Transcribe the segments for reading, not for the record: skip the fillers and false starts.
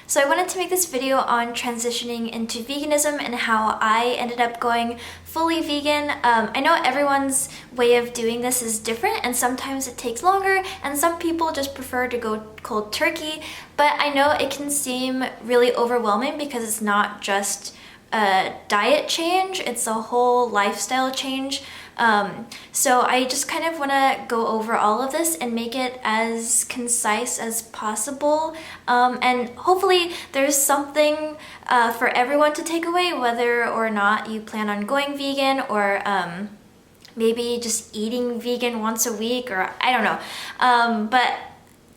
So I wanted to make this video on transitioning into veganism and how I ended up going fully vegan. I know everyone's way of doing this is different and sometimes it takes longer and some people just prefer to go cold turkey, but I know it can seem really overwhelming because it's not just a diet change, it's a whole lifestyle change. So I just kind of want to go over all of this and make it as concise as possible, and hopefully there's something for everyone to take away, whether or not you plan on going vegan or maybe just eating vegan once a week, or I don't know. But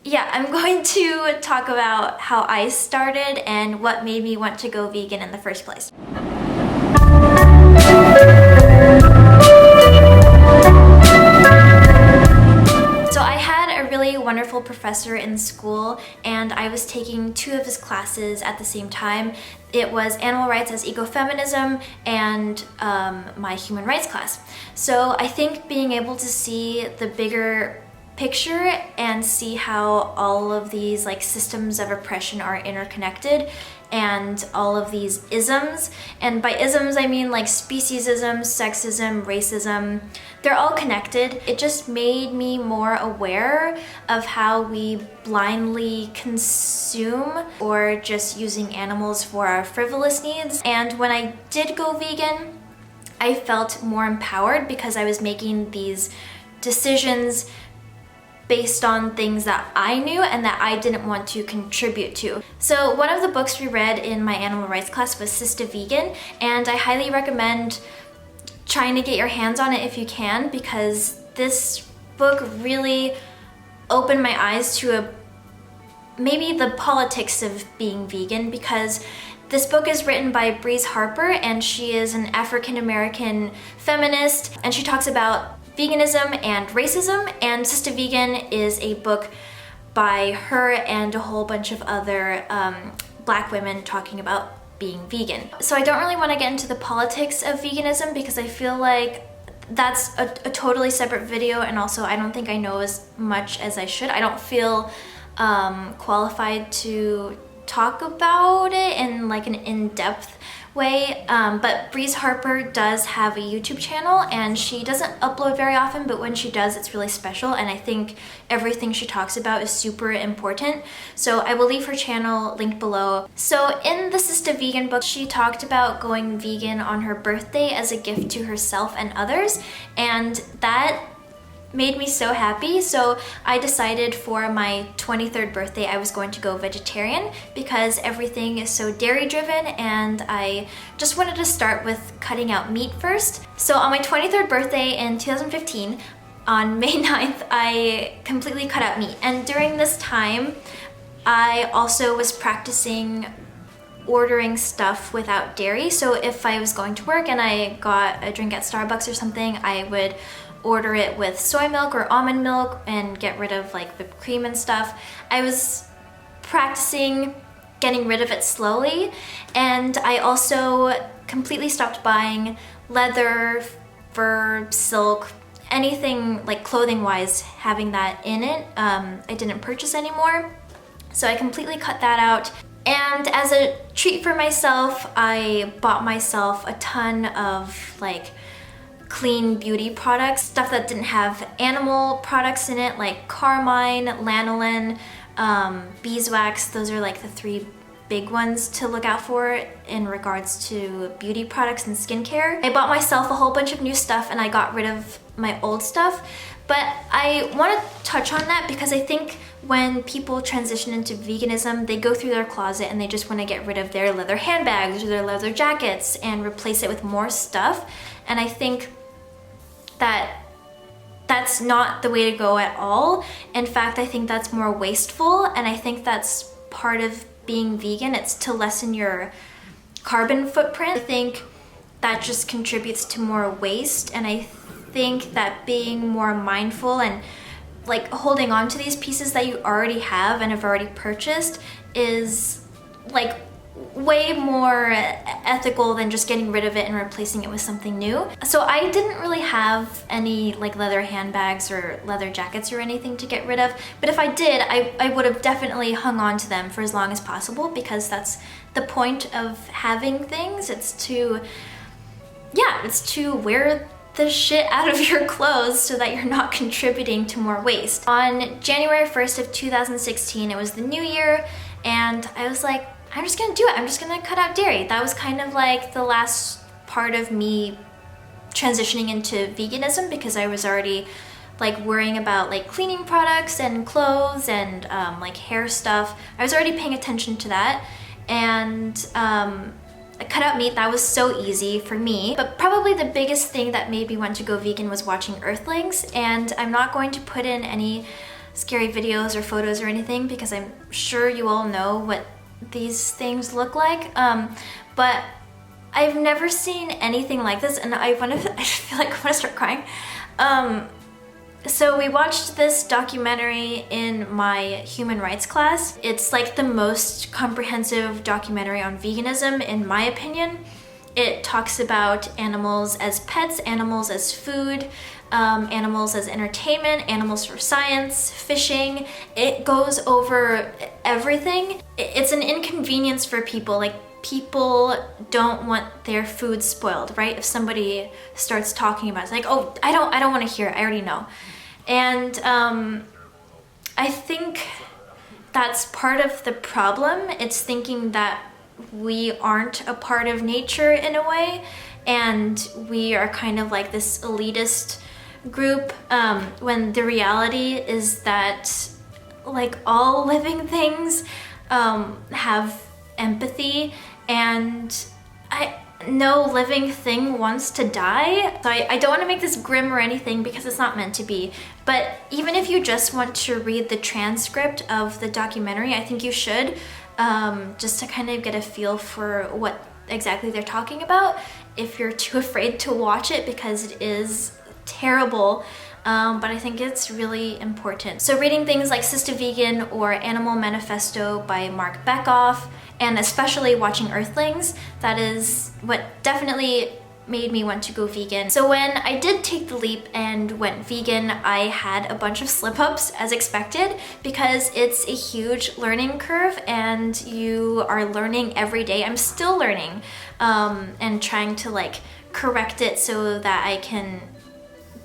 yeah, I'm going to talk about how I started and what made me want to go vegan in the first place. So I had a really wonderful professor in school and I was taking two of his classes at the same time. It was Animal Rights as Ecofeminism and my Human Rights class. So I think being able to see the bigger picture and see how all of these like systems of oppression are interconnected and all of these isms, and by isms I mean like speciesism, sexism, racism, they're all connected. It just made me more aware of how we blindly consume or just using animals for our frivolous needs. And when I did go vegan, I felt more empowered because I was making these decisions based on things that I knew and that I didn't want to contribute to. So one of the books we read in my animal rights class was Sistah Vegan, and I highly recommend trying to get your hands on it if you can, because this book really opened my eyes to maybe the politics of being vegan, because this book is written by Harper, and she is an African-American feminist, and she talks about veganism and racism, and Sistah Vegan is a book by her and a whole bunch of other black women talking about being vegan. So I don't really want to get into the politics of veganism because I feel like that's a totally separate video, and also I don't think I know as much as I should. I don't feel qualified to talk about it in like an in-depth way, but Harper does have a YouTube channel and she doesn't upload very often, but when she does it's really special, and I think everything she talks about is super important. So I will leave her channel linked below. So in the Sistah Vegan book, she talked about going vegan on her birthday as a gift to herself and others, and that made me so happy. So I decided for my 23rd birthday I was going to go vegetarian because everything is so dairy driven, and I just wanted to start with cutting out meat first. So on my 23rd birthday in 2015, on May 9th, I completely cut out meat, and during this time I also was practicing ordering stuff without dairy. So if I was going to work and I got a drink at Starbucks or something, I would order it with soy milk or almond milk and get rid of like whipped cream and stuff. I was practicing getting rid of it slowly, and I also completely stopped buying leather, fur, silk, anything like clothing wise having that in it. I didn't purchase anymore, so I completely cut that out. And as a treat for myself, I bought myself a ton of like clean beauty products, stuff that didn't have animal products in it, like carmine, lanolin, beeswax. Those are like the three big ones to look out for in regards to beauty products and skincare. I bought myself a whole bunch of new stuff and I got rid of my old stuff, but I want to touch on that because I think when people transition into veganism, they go through their closet and they just want to get rid of their leather handbags or their leather jackets and replace it with more stuff, and I think that's not the way to go at all. In fact, I think that's more wasteful, and I think that's part of being vegan. It's to lessen your carbon footprint. I think that just contributes to more waste, and I think that being more mindful and like holding on to these pieces that you already have and have already purchased is like way more ethical than just getting rid of it and replacing it with something new. So I didn't really have any like leather handbags or leather jackets or anything to get rid of, but if I did, I would have definitely hung on to them for as long as possible, because that's the point of having things. It's to wear the shit out of your clothes so that you're not contributing to more waste. On January 1st of 2016, it was the new year, and I was like, I'm just gonna do it. I'm just gonna cut out dairy. That was kind of like the last part of me transitioning into veganism, because I was already like worrying about like cleaning products and clothes and like hair stuff. I was already paying attention to that, and I cut out meat. That was so easy for me. But probably the biggest thing that made me want to go vegan was watching Earthlings, and I'm not going to put in any scary videos or photos or anything, because I'm sure you all know what these things look like, but I've never seen anything like this, and I feel like I want to start crying. So we watched this documentary in my human rights class. It's like the most comprehensive documentary on veganism, in my opinion. It talks about animals as pets, animals as food, animals as entertainment, animals for science, fishing. It goes over everything. It's an inconvenience for people. Like, people don't want their food spoiled, right? If somebody starts talking about it, it's like, oh, I don't want to hear it. I already know. And I think that's part of the problem. It's thinking that we aren't a part of nature in a way, and we are kind of like this elitist group, when the reality is that like all living things have empathy, and no living thing wants to die. So I don't want to make this grim or anything, because it's not meant to be, but even if you just want to read the transcript of the documentary, I think you should, just to kind of get a feel for what exactly they're talking about, if you're too afraid to watch it, because it is terrible. But I think it's really important. So reading things like Sistah Vegan or Animal Manifesto by Mark Beckoff, and especially watching Earthlings, that is what definitely made me want to go vegan. So when I did take the leap and went vegan, I had a bunch of slip-ups, as expected, because it's a huge learning curve and you are learning every day. I'm still learning, and trying to like correct it so that I can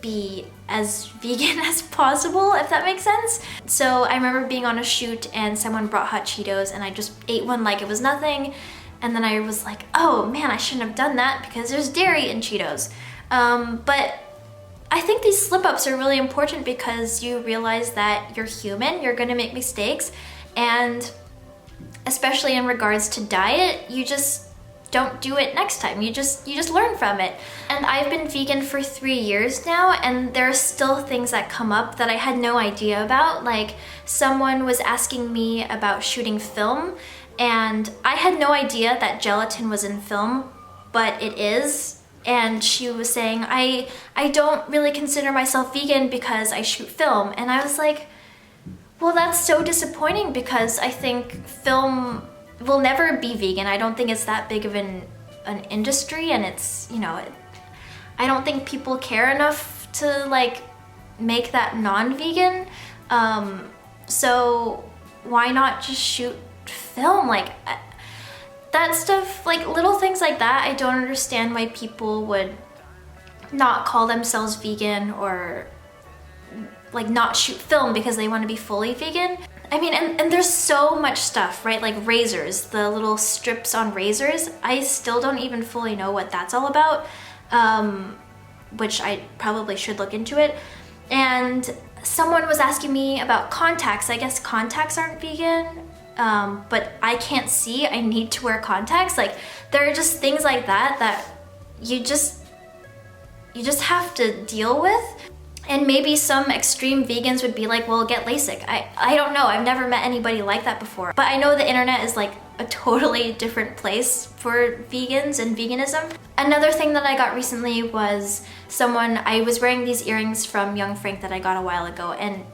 be as vegan as possible, if that makes sense. So I remember being on a shoot and someone brought hot Cheetos, and I just ate one like it was nothing, and then I was like, oh man, I shouldn't have done that because there's dairy in Cheetos. But I think these slip-ups are really important, because you realize that you're human, you're gonna make mistakes, and especially in regards to diet, you just don't do it next time. You just learn from it. And I've been vegan for 3 years now, and there are still things that come up that I had no idea about. Like, someone was asking me about shooting film, and I had no idea that gelatin was in film, but it is. And she was saying, I don't really consider myself vegan because I shoot film. And I was like, well, that's so disappointing, because I think film will never be vegan. I don't think it's that big of an industry, and it's, you know, I don't think people care enough to like make that non-vegan. So why not just shoot film? Like, that stuff, like little things like that, I don't understand why people would not call themselves vegan or like not shoot film because they want to be fully vegan. I mean, and there's so much stuff, right? Like razors, the little strips on razors. I still don't even fully know what that's all about, which I probably should look into it. And someone was asking me about contacts. I guess contacts aren't vegan, but I can't see. I need to wear contacts. Like, there are just things like that you just have to deal with. And maybe some extreme vegans would be like, well, get LASIK. I don't know. I've never met anybody like that before. But I know the internet is like a totally different place for vegans and veganism. Another thing that I got recently was I was wearing these earrings from Young Frank that I got a while ago, and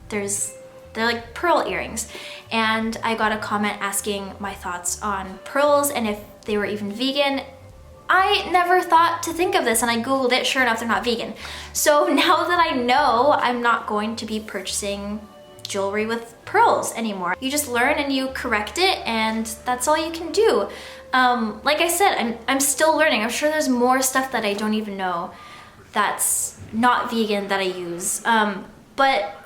there's They're like pearl earrings. And I got a comment asking my thoughts on pearls and if they were even vegan. I never thought to think of this, and I Googled it. Sure enough, they're not vegan. So now that I know, I'm not going to be purchasing jewelry with pearls anymore. You just learn and you correct it, and that's all you can do. Like I said, I'm still learning. I'm sure there's more stuff that I don't even know that's not vegan that I use. But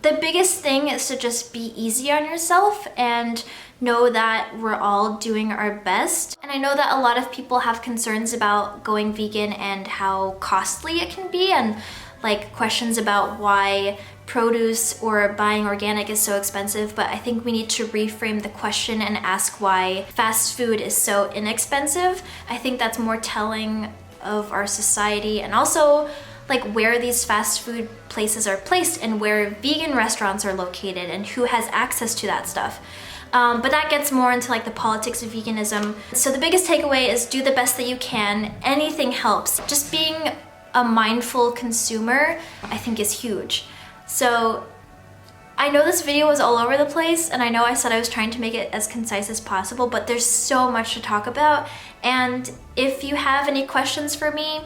the biggest thing is to just be easy on yourself and know that we're all doing our best. And I know that a lot of people have concerns about going vegan and how costly it can be, and like questions about why produce or buying organic is so expensive, but I think we need to reframe the question and ask why fast food is so inexpensive. I think that's more telling of our society, and also like where these fast food places are placed and where vegan restaurants are located and who has access to that stuff. But that gets more into like the politics of veganism. So the biggest takeaway is do the best that you can. Anything helps. Just being a mindful consumer, I think, is huge. So I know this video was all over the place, and I know I said I was trying to make it as concise as possible, but there's so much to talk about. And if you have any questions for me,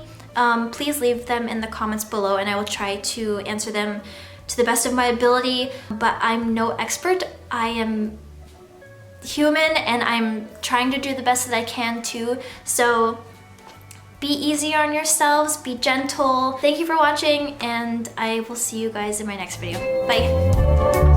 please leave them in the comments below, and I will try to answer them to the best of my ability. But I'm no expert. I am human, and I'm trying to do the best that I can too. So be easy on yourselves, be gentle. Thank you for watching, and I will see you guys in my next video. Bye.